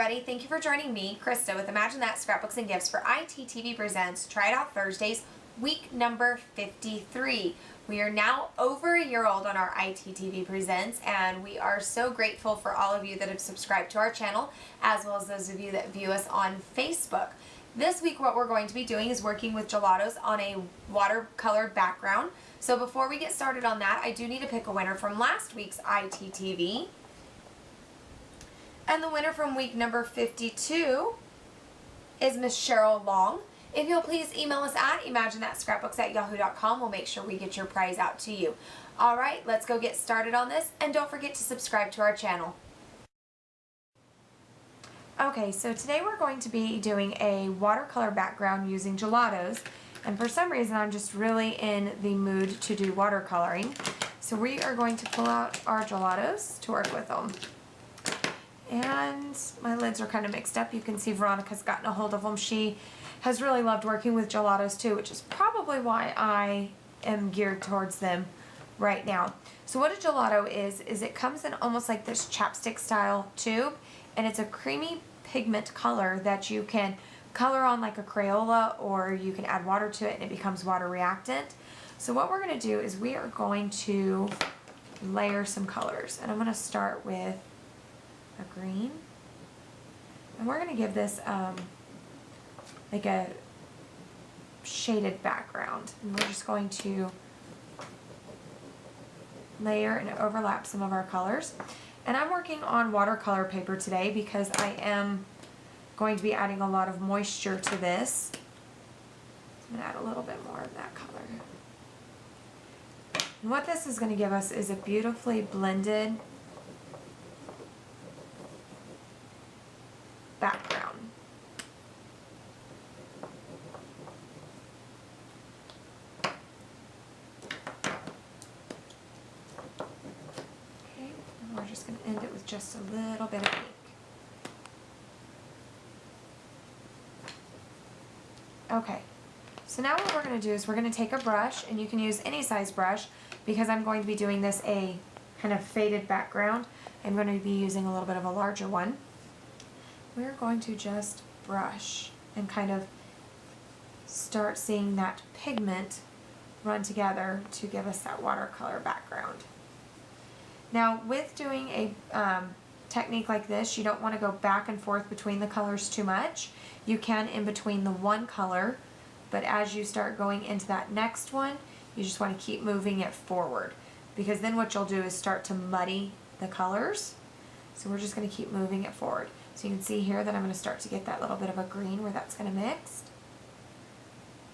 everybody, thank you for joining me, Krista, with Imagine That Scrapbooks and Gifts for ITTV Presents Try It Out Thursdays, week number 53. We are now over a year old on our ITTV Presents, and we are so grateful for all of you that have subscribed to our channel, as well as those of you that view us on Facebook. This week what we're going to be doing is working with Gelatos on a watercolor background. So before we get started on that, I do need to pick a winner from last week's ITTV. And the winner from week number 52 is Miss Cheryl Long. If you'll please email us at imaginethatscrapbooks@yahoo.com, we'll make sure we get your prize out to you. All right, let's go get started on this, and don't forget to subscribe to our channel. Okay, so today we're going to be doing a watercolor background using Gelatos, and for some reason I'm just really in the mood to do watercoloring. So we are going to pull out our Gelatos to work with them. And my lids are kind of mixed up. You can see Veronica's gotten a hold of them. She has really loved working with Gelatos too, which is probably why I am geared towards them right now. So what a gelato is it comes in almost like this chapstick style tube, and it's a creamy pigment color that you can color on like a Crayola, or you can add water to it and it becomes water reactant. So what we're going to do is we are going to layer some colors, and I'm going to start with a green, and we're going to give this like a shaded background, and we're just going to layer and overlap some of our colors. And I'm working on watercolor paper today because I am going to be adding a lot of moisture to this. I'm going to add a little bit more of that color. And what this is going to give us is a beautifully blended background. Okay, and we're just going to end it with just a little bit of ink. Okay, so now what we're going to do is we're going to take a brush, and you can use any size brush because I'm going to be doing this a kind of faded background. I'm going to be using a little bit of a larger one. We're going to just brush and kind of start seeing that pigment run together to give us that watercolor background. Now with doing a technique like this, you don't want to go back and forth between the colors too much. You can in between the one color, but as you start going into that next one, you just want to keep moving it forward, because then what you'll do is start to muddy the colors. So we're just going to keep moving it forward. So you can see here that I'm going to start to get that little bit of a green where that's going to mix.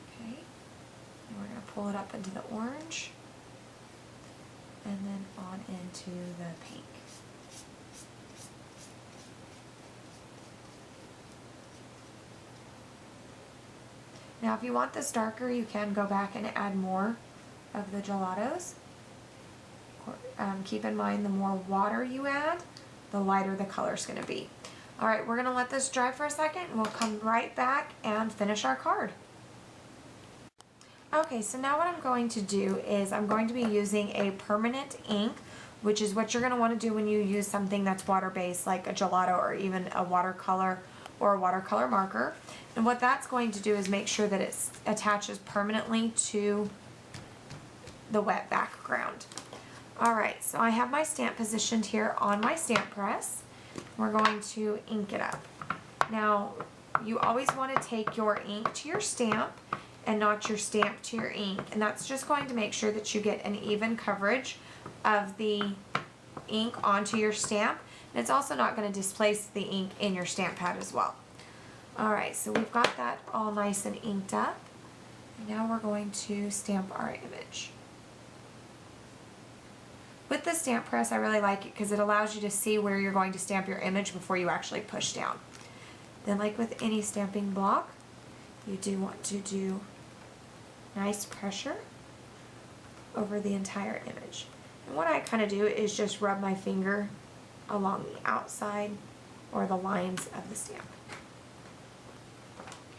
Okay, and we're going to pull it up into the orange and then on into the pink. Now if you want this darker, you can go back and add more of the Gelatos. Keep in mind, the more water you add, the lighter the color is going to be. Alright, we're going to let this dry for a second, and we'll come right back and finish our card. Okay, so now what I'm going to do is I'm going to be using a permanent ink, which is what you're going to want to do when you use something that's water-based, like a gelato or even a watercolor or a watercolor marker. And what that's going to do is make sure that it attaches permanently to the wet background. Alright, so I have my stamp positioned here on my stamp press. We're going to ink it up. Now, you always want to take your ink to your stamp and not your stamp to your ink. And that's just going to make sure that you get an even coverage of the ink onto your stamp. And it's also not going to displace the ink in your stamp pad as well. Alright, so we've got that all nice and inked up. And now we're going to stamp our image. With the stamp press, I really like it because it allows you to see where you're going to stamp your image before you actually push down. Then, like with any stamping block, you do want to do nice pressure over the entire image. And what I kind of do is just rub my finger along the outside or the lines of the stamp.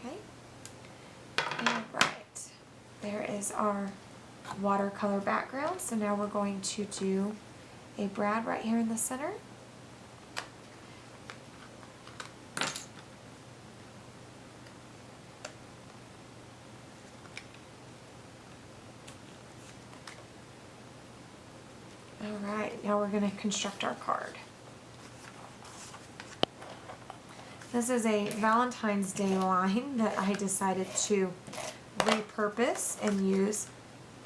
Okay? Alright, there is our watercolor background. So now we're going to do a brad right here in the center. Alright, now we're going to construct our card. This is a Valentine's Day line that I decided to repurpose and use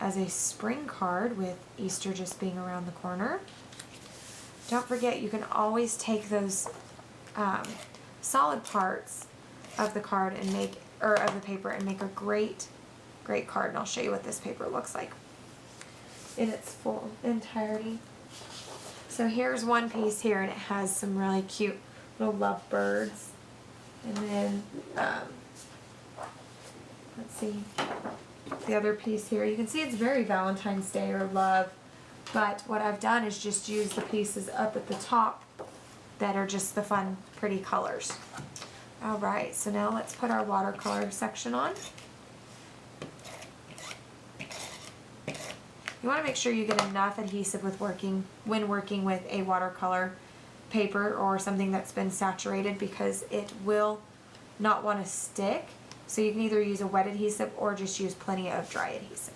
as a spring card with Easter just being around the corner. Don't forget, you can always take those solid parts of the card and make, or of the paper, and make a great card. And I'll show you what this paper looks like in its full entirety. So here's one piece here, and it has some really cute little love birds. And then, let's see, the other piece here. You can see it's very Valentine's Day or love, but what I've done is just use the pieces up at the top that are just the fun, pretty colors. Alright, so now let's put our watercolor section on. You want to make sure you get enough adhesive when working with a watercolor paper or something that's been saturated, because it will not want to stick. So you can either use a wet adhesive or just use plenty of dry adhesive.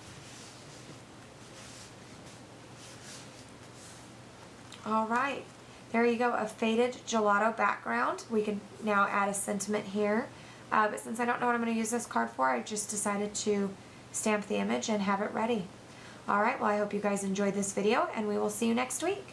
Alright, there you go, a faded gelato background. We can now add a sentiment here. But since I don't know what I'm going to use this card for, I just decided to stamp the image and have it ready. Alright, well I hope you guys enjoyed this video, and we will see you next week.